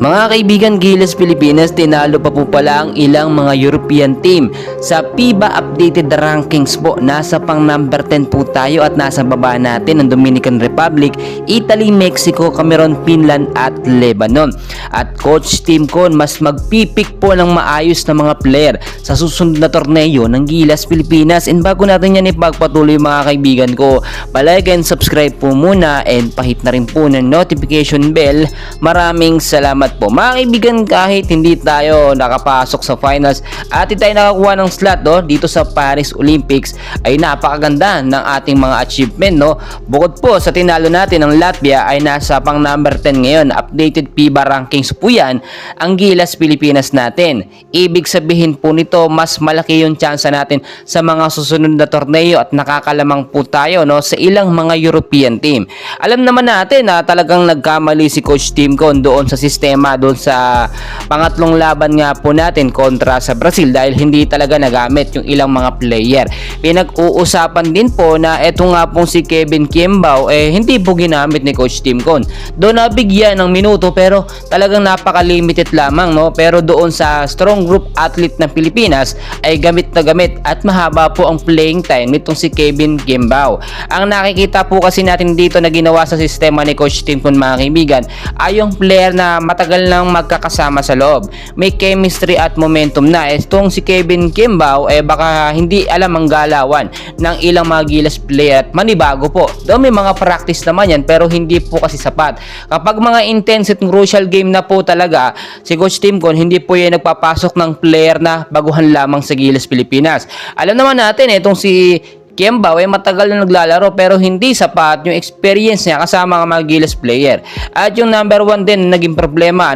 Mga kaibigan, Gilas Pilipinas, tinalo pa po pala ang ilang mga European team sa FIBA updated rankings po. Nasa pang number 10 po tayo at nasa baba natin ang Dominican Republic, Italy, Mexico, Cameroon, Finland at Lebanon. At Coach Tim Con mas magpipik po ng maayos na mga player sa susunod na torneo ng Gilas Pilipinas. And bago natin yan ipagpatuloy mga kaibigan ko, palike and subscribe po muna and pahit na rin po ng notification bell. Maraming salamat po mga kaibigan. Kahit hindi tayo nakapasok sa finals at hindi tayo nakakuha ng slot dito sa Paris Olympics, ay napakaganda ng ating mga achievement Bukod po sa tinalo natin ng Latvia, ay nasa pang number 10 ngayon. Updated FIBA rankings po yan ang Gilas Pilipinas natin. Ibig sabihin po nito, mas malaki yung chance natin sa mga susunod na torneo at nakakalamang po tayo sa ilang mga European team. Alam naman natin na talagang nagkamali si Coach Tim Con doon sa sistema, doon sa pangatlong laban nga po natin kontra sa Brazil, dahil hindi talaga nagamit yung ilang mga player. Pinag-uusapan din po na eto nga pong si Kevin Kiembao hindi po ginamit ni Coach Tim Con. Doon nabigyan ng minuto pero talagang napaka-limited lamang pero doon sa strong group athlete ng Pilipinas ay gamit na gamit at mahaba po ang playing time nitong si Kevin Kiembao. Ang nakikita po kasi natin dito na ginawa sa sistema ni Coach Tim Con mga kaibigan ay yung player na matagal nang magkakasama sa loob, may chemistry at momentum na. Itong si Kevin Kiembao baka hindi alam ang galawan ng ilang mga Gilas player at manibago po. Doon may mga practice naman yan pero hindi po kasi sapat. Kapag mga intense at crucial game na po talaga, si Coach Tim Con hindi po yan nagpapasok ng player na baguhan lamang sa Gilas Pilipinas. Alam naman natin itong si Kiembao matagal na naglalaro pero hindi sapat yung experience niya kasama ng mga Gilas player. At yung number 1 din naging problema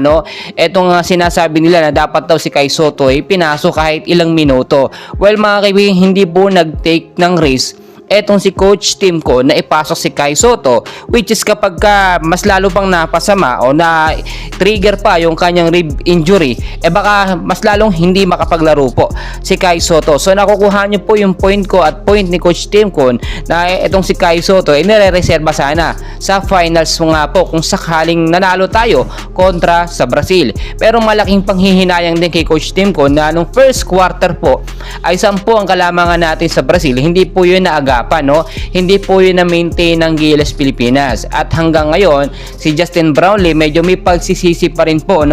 etong sinasabi nila na dapat daw si Kai Sotto pinasok kahit ilang minuto. Well mga kaibigan, hindi po nag-take ng risk etong si Coach Tim Con na ipasok si Kai Sotto, which is kapag mas lalo pang napasama o na trigger pa yung kanyang rib injury, baka mas lalong hindi makapaglaro po si Kai Sotto. So nakukuha nyo po yung point ko at point ni Coach Tim Con na etong si Kai Sotto nire-reserva sana sa finals nga po kung sakaling nanalo tayo kontra sa Brazil. Pero malaking panghihinayang din kay Coach Tim Con na nung first quarter po ay 10 ang kalamangan natin sa Brazil. Hindi po yun naagapan hindi po yun na-maintain ng Gilas Pilipinas. At hanggang ngayon, si Justin Brownlee medyo may pagsisisi pa rin po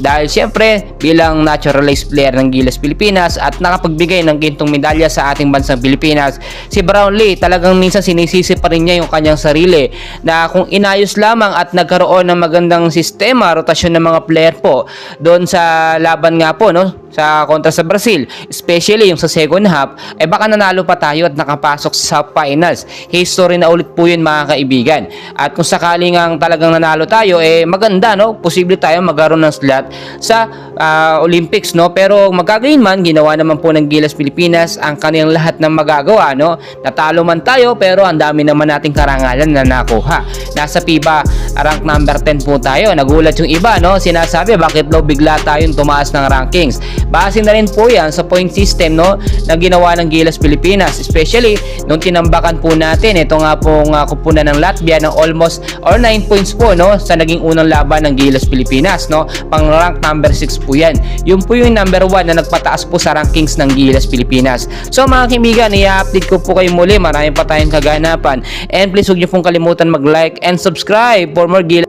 dahil syempre bilang naturalized player ng Gilas Pilipinas at nakapagbigay ng gintong medalya sa ating bansang Pilipinas, si Brownlee talagang minsan sinisisi pa rin niya yung kanyang sarili na kung inayos lamang at nagkaroon ng magandang sistema, rotasyon ng mga player po doon sa laban nga po sa kontra sa Brazil, especially yung sa second half, baka nanalo pa tayo at nakapasok sa finals. History na ulit po yun mga kaibigan. At kung sakaling ang talagang nanalo tayo, maganda posible tayo magkaroon ng slot sa Olympics pero magagayon man, ginawa naman po ng Gilas Pilipinas ang kanilang lahat ng magagawa natalo man tayo pero ang dami naman nating karangalan na nakuha. Nasa FIBA rank number 10 po tayo. Nagulat yung iba sinasabi bakit daw bigla tayong tumaas ng rankings. Base na rin po yan sa point system na ginawa ng Gilas Pilipinas, especially nung tinambakan po natin ito nga pong kupunan ng Latvia ng almost or 9 points po sa naging unang laban ng Gilas Pilipinas pang rank number 6 po yan. Yun po yung number 1 na nagpataas po sa rankings ng Gilas Pilipinas. So mga kaibigan, i-update ko po kayo muli. Marami pa tayong kaganapan and please huwag niyo pong kalimutan mag-like and subscribe for more Gilas